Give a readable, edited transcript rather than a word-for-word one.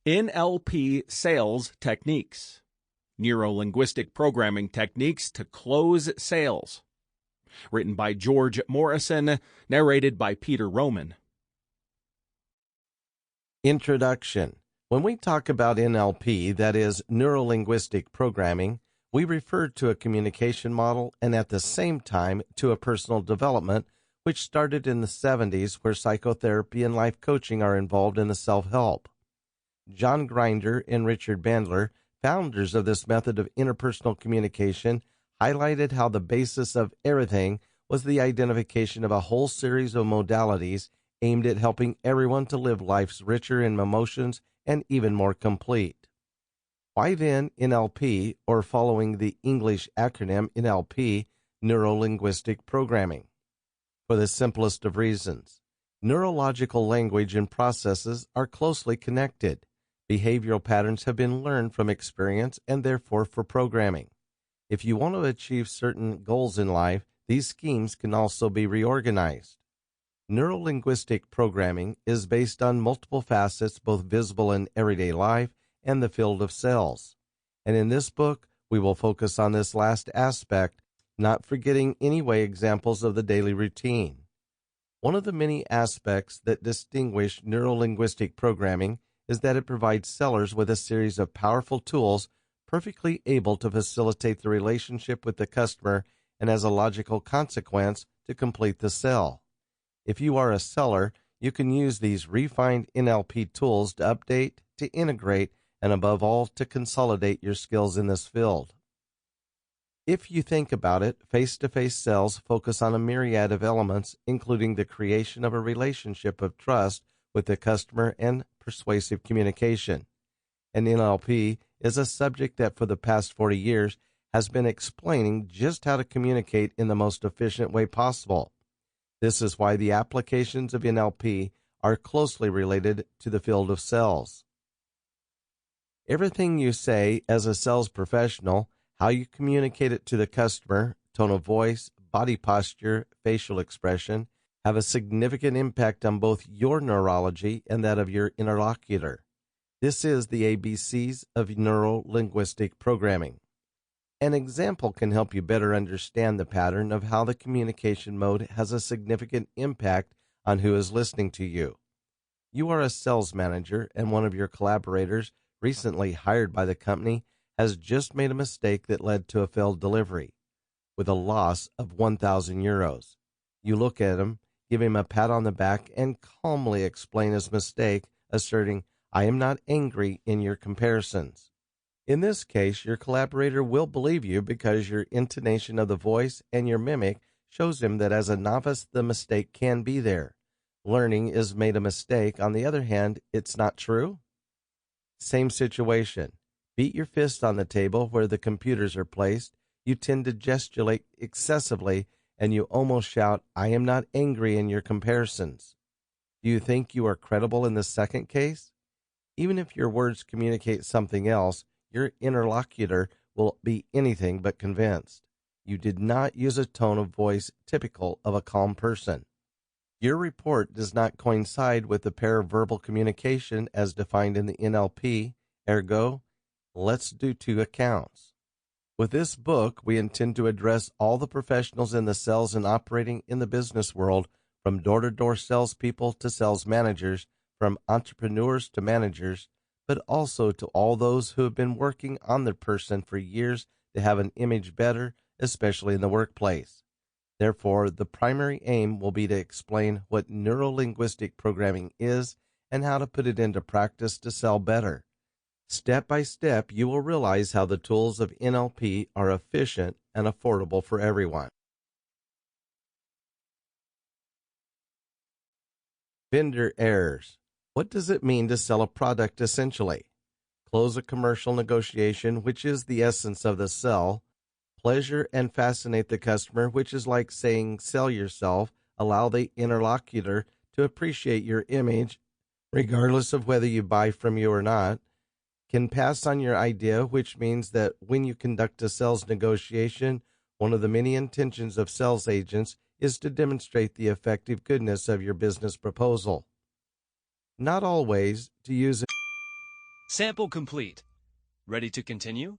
NLP Sales Techniques, Neuro-Linguistic Programming Techniques to Close Sales. Written by George Morrison, narrated by Peter Roman. Introduction. When we talk about NLP, that is, Neuro-Linguistic Programming, we refer to a communication model and at the same time to a personal development which started in the 70s, where psychotherapy and life coaching are involved in the self-help. John Grinder and Richard Bandler, founders of this method of interpersonal communication, highlighted how the basis of everything was the identification of a whole series of modalities aimed at helping everyone to live lives richer in emotions and even more complete. Why then NLP, or following the English acronym NLP, Neuro-Linguistic Programming? For the simplest of reasons. Neurological language and processes are closely connected. Behavioral patterns have been learned from experience and therefore for programming. If you want to achieve certain goals in life, these schemes can also be reorganized. Neuro-linguistic programming is based on multiple facets, both visible in everyday life and the field of sales. And in this book, we will focus on this last aspect, not forgetting anyway examples of the daily routine. One of the many aspects that distinguish neuro-linguistic programming is that it provides sellers with a series of powerful tools perfectly able to facilitate the relationship with the customer and, as a logical consequence, to complete the sale. If you are a seller, you can use these refined NLP tools to update, to integrate, and above all, to consolidate your skills in this field. If you think about it, face-to-face sales focus on a myriad of elements, including the creation of a relationship of trust with the customer and persuasive communication. And NLP is a subject that for the past 40 years has been explaining just how to communicate in the most efficient way possible. This is why the applications of NLP are closely related to the field of sales. Everything you say as a sales professional, how you communicate it to the customer, tone of voice, body posture, facial expression, have a significant impact on both your neurology and that of your interlocutor. This is the ABCs of neuro-linguistic programming. An example can help you better understand the pattern of how the communication mode has a significant impact on who is listening to you. You are a sales manager, and one of your collaborators, recently hired by the company, has just made a mistake that led to a failed delivery, with a loss of 1,000 euros. You look at him, give him a pat on the back, and calmly explain his mistake, asserting, "I am not angry in your comparisons." In this case, your collaborator will believe you because your intonation of the voice and your mimic shows him that as a novice, the mistake can be there. Learning is made a mistake. On the other hand, it's not true. Same situation. Beat your fist on the table where the computers are placed. You tend to gesticulate excessively, and you almost shout, "I am not angry in your comparisons." Do you think you are credible in the second case? Even if your words communicate something else, your interlocutor will be anything but convinced. You did not use a tone of voice typical of a calm person. Your report does not coincide with the paraverbal communication as defined in the NLP, ergo, let's do two accounts. With this book, we intend to address all the professionals in the sales and operating in the business world, from door-to-door salespeople to sales managers, from entrepreneurs to managers, but also to all those who have been working on their person for years to have an image better, especially in the workplace. Therefore, the primary aim will be to explain what neuro-linguistic programming is and how to put it into practice to sell better. Step by step, you will realize how the tools of NLP are efficient and affordable for everyone. Vendor errors. What does it mean to sell a product essentially? Close a commercial negotiation, which is the essence of the sell. Pleasure and fascinate the customer, which is like saying sell yourself. Allow the interlocutor to appreciate your image, regardless of whether you buy from you or not. Can pass on your idea, which means that when you conduct a sales negotiation, one of the many intentions of sales agents is to demonstrate the effective goodness of your business proposal. Not always, to use Sample complete. Ready to continue?